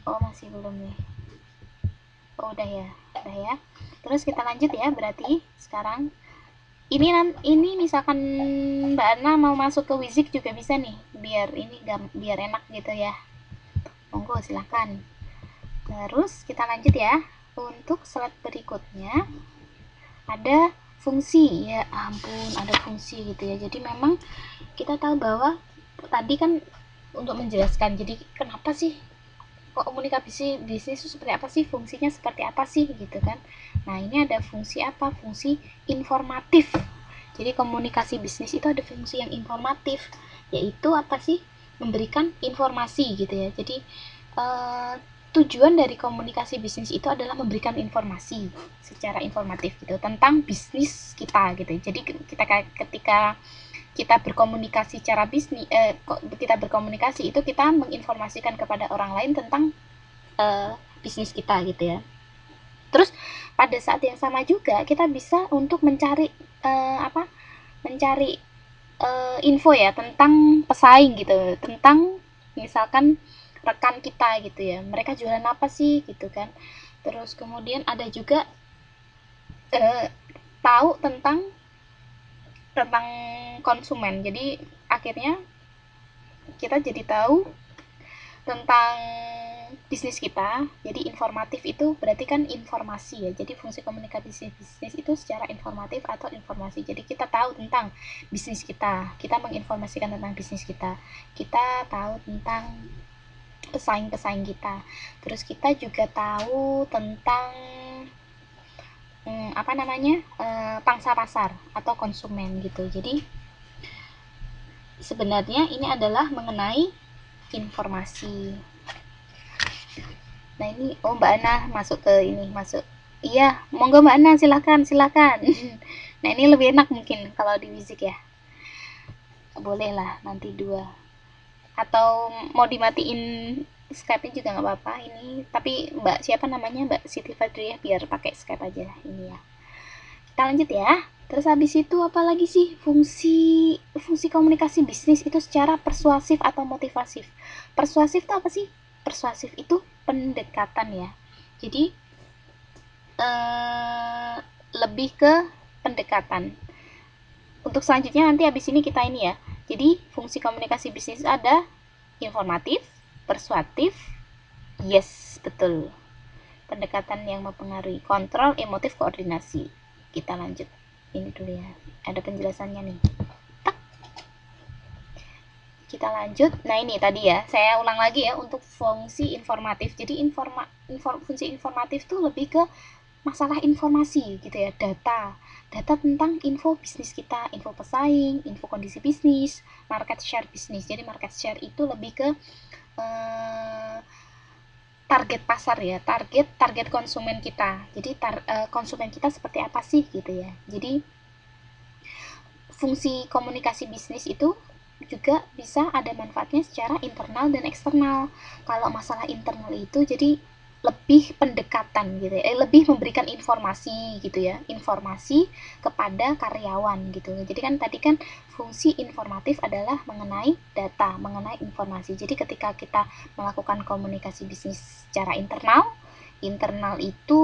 Oh, masih belum nih. Oh, udah ya. Udah ya. Terus kita lanjut ya, berarti sekarang ini misalkan Mbak Ana mau masuk ke Wizik juga bisa nih, biar enak gitu ya. Monggo silahkan. Terus kita lanjut ya. Untuk slide berikutnya ada fungsi. Ya ampun, ada fungsi gitu ya. Jadi memang kita tahu bahwa tadi kan untuk menjelaskan, jadi kenapa sih komunikasi bisnis itu seperti apa sih, fungsinya seperti apa sih gitu kan. Nah, ini ada fungsi apa? Fungsi informatif. Jadi komunikasi bisnis itu ada fungsi yang informatif, yaitu apa sih? Memberikan informasi gitu ya. Jadi tujuan dari komunikasi bisnis itu adalah memberikan informasi secara informatif gitu tentang bisnis kita gitu. Jadi ketika kita berkomunikasi secara bisnis, kita berkomunikasi itu kita menginformasikan kepada orang lain tentang bisnis kita gitu ya. Terus pada saat yang sama juga kita bisa untuk mencari mencari info ya tentang pesaing gitu, tentang misalkan rekan kita gitu ya, mereka jualan apa sih gitu kan. Terus kemudian ada juga tahu tentang konsumen. Jadi akhirnya kita jadi tahu tentang bisnis kita. Jadi informatif itu berarti kan informasi ya. Jadi fungsi komunikasi bisnis itu secara informatif atau informasi. Jadi kita tahu tentang bisnis kita, kita menginformasikan tentang bisnis kita, kita tahu tentang pesaing-pesaing kita. Terus kita juga tahu tentang pangsa pasar atau konsumen gitu. Jadi sebenarnya ini adalah mengenai informasi. Nah, ini Mbak Ana masuk ke ini, masuk. Iya, monggo Mbak Ana, silakan. Nah, ini lebih enak mungkin kalau di Wizik ya. Boleh lah nanti 2. Atau mau dimatiin Skype-nya juga nggak apa-apa ini. Tapi Mbak siapa namanya? Mbak Siti Fadriyah, biar pakai Skype aja ini ya. Kita lanjut ya. Terus habis itu apa lagi sih? Fungsi komunikasi bisnis itu secara persuasif atau motivasif. Persuasif itu apa sih? Persuasif itu pendekatan ya. Jadi lebih ke pendekatan. Untuk selanjutnya nanti habis ini kita ini ya. Jadi fungsi komunikasi bisnis ada informatif, persuasif, yes betul. Pendekatan yang mempengaruhi, kontrol, emotif, koordinasi. Kita lanjut. Ini dulu ya. Ada penjelasannya nih. Kita lanjut. Nah, ini tadi ya, saya ulang lagi ya untuk fungsi informatif. Jadi fungsi informatif tuh lebih ke masalah informasi gitu ya, data tentang info bisnis kita, info pesaing, info kondisi bisnis, market share bisnis. Jadi market share itu lebih ke target pasar ya, target konsumen kita. Jadi konsumen kita seperti apa sih gitu ya. Jadi fungsi komunikasi bisnis itu juga bisa ada manfaatnya secara internal dan eksternal. Kalau masalah internal itu jadi lebih pendekatan gitu ya, lebih memberikan informasi gitu ya, informasi kepada karyawan gitu. Jadi kan tadi kan fungsi informatif adalah mengenai data, mengenai informasi. Jadi ketika kita melakukan komunikasi bisnis secara internal itu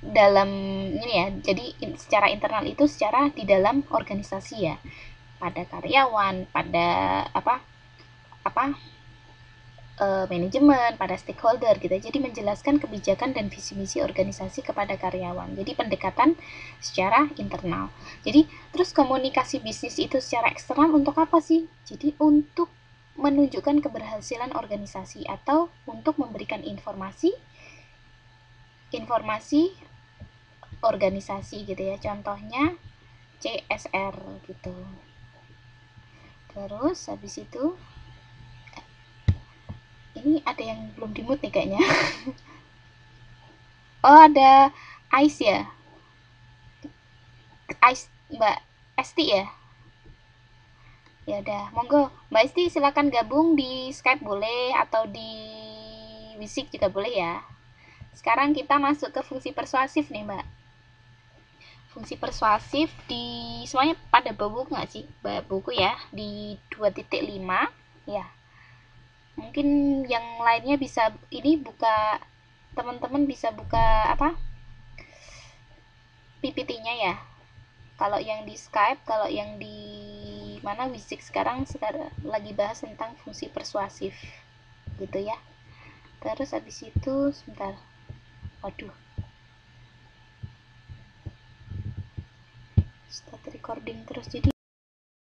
dalam ini ya, jadi secara internal itu secara di dalam organisasi ya, pada karyawan, pada manajemen, pada stakeholder gitu. Jadi menjelaskan kebijakan dan visi misi organisasi kepada karyawan. Jadi pendekatan secara internal. Jadi terus komunikasi bisnis itu secara eksternal untuk apa sih? Jadi untuk menunjukkan keberhasilan organisasi atau untuk memberikan informasi organisasi gitu ya. Contohnya CSR gitu. Terus habis itu ini ada yang belum dimut nih kayaknya. Oh, ada Ais ya. Ais Mbak Esti ya. Ya udah, monggo Mbak Esti silakan gabung di Skype boleh atau di Wisik juga boleh ya. Sekarang kita masuk ke fungsi persuasif nih Mbak. Fungsi persuasif di semuanya pada bawa buku nggak sih? Bawa buku ya di 2.5 ya. Mungkin yang lainnya bisa ini buka, teman-teman bisa buka apa PPT-nya ya. Kalau yang di Skype, kalau yang di mana Wisik sekarang lagi bahas tentang fungsi persuasif gitu ya. Terus habis itu sebentar, waduh, start recording terus jadi